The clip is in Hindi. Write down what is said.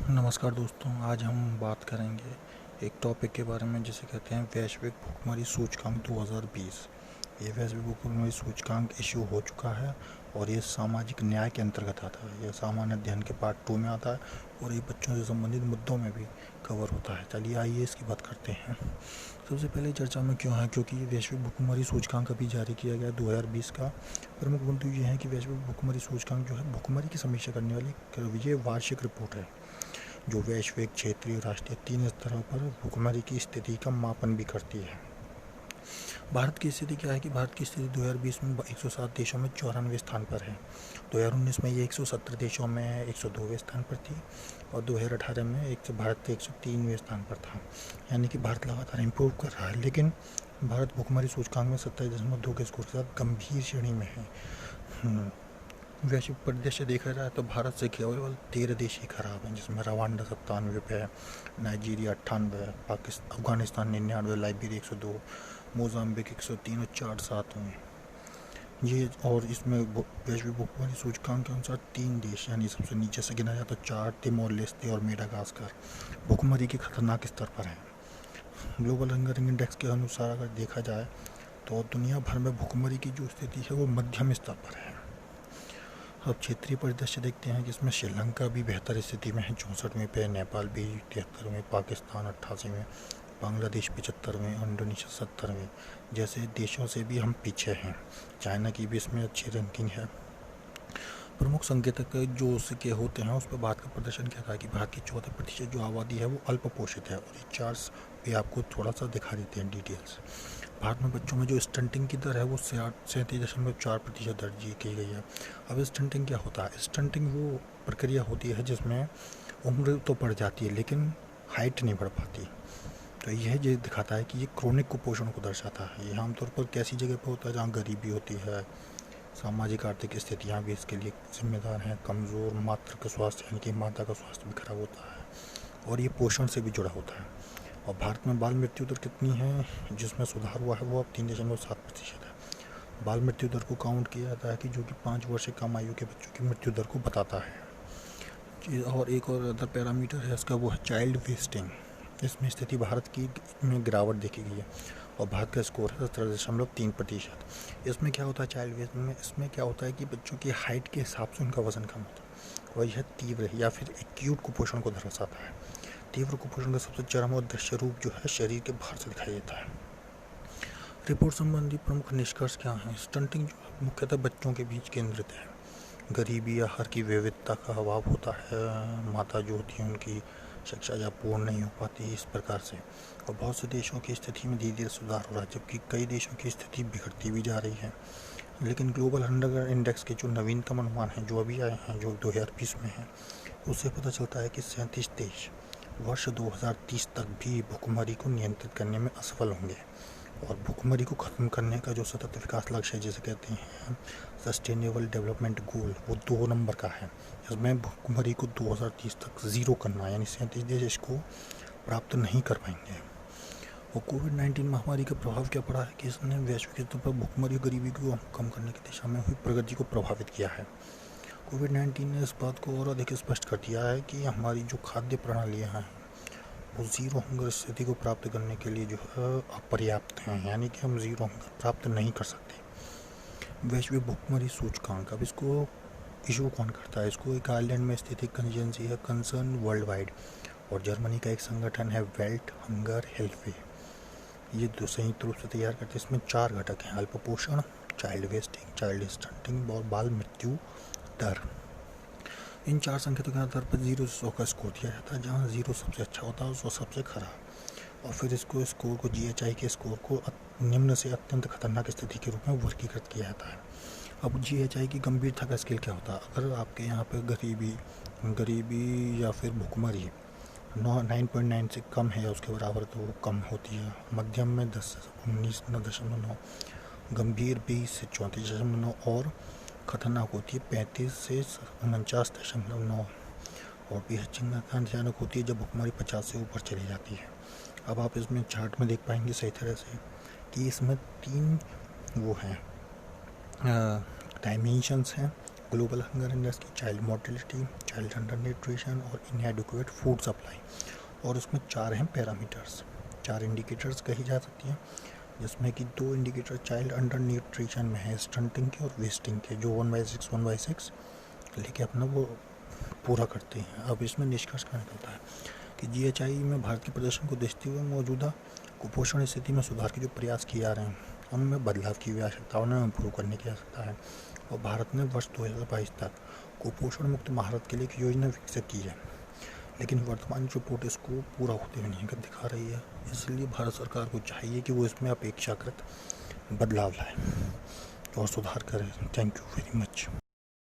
नमस्कार दोस्तों, आज हम बात करेंगे एक टॉपिक के बारे में जिसे कहते हैं वैश्विक भुखमरी सूचकांक 2020। ये वैश्विक भुखमरी सूचकांक इशू हो चुका है और ये सामाजिक न्याय के अंतर्गत आता है। यह सामान्य अध्ययन के पार्ट 2 में आता है और ये बच्चों से संबंधित मुद्दों में भी कवर होता है। चलिए आइए इसकी बात करते हैं। सबसे पहले चर्चा में क्यों है, क्योंकि ये वैश्विक भुखमरी सूचकांक अभी जारी किया गया 2020 का। प्रमुख मुद्दे ये है कि वैश्विक भुखमरी सूचकांक जो है भुखमरी की समीक्षा करने वाली ये वार्षिक रिपोर्ट है जो वैश्विक, क्षेत्रीय और राष्ट्रीय 3 स्तरों पर भुखमरी की स्थिति का मापन भी करती है। भारत की स्थिति क्या है कि भारत की स्थिति 2020 में 107 देशों में 94वें स्थान पर है। 2019 में ये 170 देशों में 102वें स्थान पर थी और 2018 में भारत 103वें स्थान पर था। यानी कि भारत लगातार इम्प्रूव कर रहा है, लेकिन भारत भुखमरी सूचकांक में 27.2 के स्कोर के साथ गंभीर श्रेणी में है। वैश्विक परिदृश्य देखा जाए तो भारत से केवल 13 देश ही खराब हैं, जिसमें रवांडा 97 पे है, Nigeria 98, Pakistan Afghanistan 99, Liberia 102, Mozambique 103 और चाड 7 में ये। और इसमें वैश्विक भुखमरी सूचकांक के अनुसार 3 देश यानी सबसे नीचे से गिना जाए तो चाड, तिमोर लेस्ते और मेडागास्कर भुखमरी के खतरनाक स्तर पर हैं। ग्लोबल हंगर इंडेक्स के अनुसार अगर देखा जाए तो दुनिया भर में भुखमरी की जो स्थिति है वो मध्यम स्तर पर है। अब क्षेत्रीय परिदृश्य देखते हैं, जिसमें श्रीलंका भी बेहतर स्थिति में है 64वें पे, नेपाल भी 73वें, पाकिस्तान 88वें, बांग्लादेश 75वें, इंडोनेशिया 70वें जैसे देशों से भी हम पीछे हैं। चाइना की भी इसमें अच्छी रैंकिंग है। प्रमुख संकेतक जो उसके होते हैं उस पर भारत का प्रदर्शन क्या था कि भारत की 14% जो आबादी है वो अल्प पोषित है और ये चार्ट्स भी आपको थोड़ा सा दिखा देते हैं डिटेल्स। भारत में बच्चों में जो स्टंटिंग की दर है वो 37.4% दर्ज की गई है। अब स्टंटिंग क्या होता है? स्टंटिंग वो प्रक्रिया होती है जिसमें उम्र तो बढ़ जाती है लेकिन हाइट नहीं बढ़ पाती। तो यह जो दिखाता है कि ये क्रोनिक कुपोषण को दर्शाता है। ये आमतौर पर कैसी जगह पर होता है जहाँ गरीबी होती है, सामाजिक आर्थिक स्थितियाँ भी इसके लिए जिम्मेदार हैं, कमज़ोर मातृ का स्वास्थ्य यानी कि माता का स्वास्थ्य भी खराब होता है और ये पोषण से भी जुड़ा होता है। और भारत में बाल मृत्यु दर कितनी है जिसमें सुधार हुआ है वो अब 3.7% है। बाल मृत्यु दर को काउंट किया जाता है कि जो कि 5 वर्ष से कम आयु के बच्चों की मृत्यु दर को बताता है। और एक और अदर पैरामीटर है इसका, वो है चाइल्ड वेस्टिंग। इसमें स्थिति भारत की में गिरावट देखी गई है और भारत का स्कोर है 17.3%। इसमें क्या होता है चाइल्ड वेस्टिंग में? इसमें क्या होता है कि बच्चों की हाइट के हिसाब से उनका वजन कम होता है और यह तीव्र या फिर एक्यूट कुपोषण को दर्शाता है। तीव्र कुपोषण का सबसे चरम और दृश्य रूप जो है शरीर के बाहर से दिखाई देता है। रिपोर्ट संबंधी प्रमुख निष्कर्ष क्या हैं? स्टंटिंग जो है मुख्यतः बच्चों के बीच केंद्रित है। गरीबी या आहार की विविधता का अभाव होता है, माता जो होती है उनकी शिक्षा या पूर्ण नहीं हो पाती इस प्रकार से। और बहुत से देशों की स्थिति में धीरे धीरे सुधार हो रहा है, जबकि कई देशों की स्थिति बिगड़ती भी जा रही है। लेकिन ग्लोबल हंगर इंडेक्स के जो नवीनतम अनुमान हैं जो अभी आए हैं, जो 2020 में हैं, उससे पता चलता है कि 37 देश वर्ष 2030 तक भी भुखमरी को नियंत्रित करने में असफल होंगे। और भुखमरी को ख़त्म करने का जो सतत विकास लक्ष्य है जिसे कहते हैं सस्टेनेबल डेवलपमेंट गोल, वो 2 नंबर का है, जिसमें भुखमरी को 2030 तक ज़ीरो करना है, यानी 37 देश इसको प्राप्त नहीं कर पाएंगे। और कोविड-19 महामारी का प्रभाव क्या पड़ा है कि इसने वैश्विक स्तर पर भुखमरी और गरीबी को कम करने की दिशा में हुई प्रगति को प्रभावित किया है। कोविड-19 ने इस बात को और अधिक स्पष्ट कर दिया है कि हमारी जो खाद्य प्रणालियाँ हैं वो ज़ीरो हंगर स्थिति को प्राप्त करने के लिए जो है अपर्याप्त हैं, यानी कि हम ज़ीरो हंगर प्राप्त नहीं कर सकते। वैश्विक भुखमरी सूचकांक, अब इसको इशू कौन करता है? इसको एक आयरलैंड में स्थित एक एजेंसी है कंसर्न वर्ल्ड वाइड और जर्मनी का एक संगठन है वेल्ट हंगर हेल्फे। ये दो संयुक्त रूप से तैयार करते हैं। इसमें 4 घटक हैं: अल्प पोषण, चाइल्ड वेस्टिंग, चाइल्ड स्टंटिंग और बाल मृत्यु दर। इन 4 संकेतों के आधार पर 0 से 100 का स्कोर दिया जाता है, जहाँ 0 सबसे अच्छा होता है और 100 सबसे खराब। और फिर इसको स्कोर को GHI के स्कोर को निम्न से अत्यंत खतरनाक स्थिति के रूप में वर्गीकृत किया जाता है। अब GHI की गंभीरता का स्केल क्या होता है? अगर आपके यहाँ पे गरीबी या फिर भुखमरी 9.9 से कम है या उसके बराबर तो वो कम होती है, मध्यम में 10 से 19.9, गंभीर 20 से 34.9 और खतरनाक होती है 35 से 49.9 और बेहद चिंताजनक होती है जब भुखमरी 50 से ऊपर चली जाती है। अब आप इसमें चार्ट में देख पाएंगे सही तरह से कि इसमें 3 वो हैं डायमेंशंस हैं ग्लोबल हंगर इंडेक्स की child mortality, child under nutrition और इनएडिक्वेट फूड सप्लाई। और उसमें 4 हैं पैरामीटर्स, 4 इंडिकेटर्स कही जा सकती हैं, जिसमें कि 2 इंडिकेटर चाइल्ड अंडर न्यूट्रिशन में है, स्टंटिंग के और वेस्टिंग के, जो 1/6 लेके अपना वो पूरा करते हैं। अब इसमें निष्कर्ष क्या निकलता है कि GHI में भारत के प्रदर्शन को देखते हुए मौजूदा कुपोषण स्थिति में सुधार के जो प्रयास किए जा रहे हैं, उनमें बदलाव की आवश्यकता, उन्हें इम्प्रूव करने की आवश्यकता है। और भारत ने वर्ष 2022 तक कुपोषण मुक्त भारत के लिए एक योजना विकसित की है, लेकिन वर्तमान रिपोर्ट इसको पूरा होते हुए नहीं दिखा रही है। इसलिए भारत सरकार को चाहिए कि वो इसमें अपेक्षाकृत बदलाव लाए और सुधार करें। Thank you very much.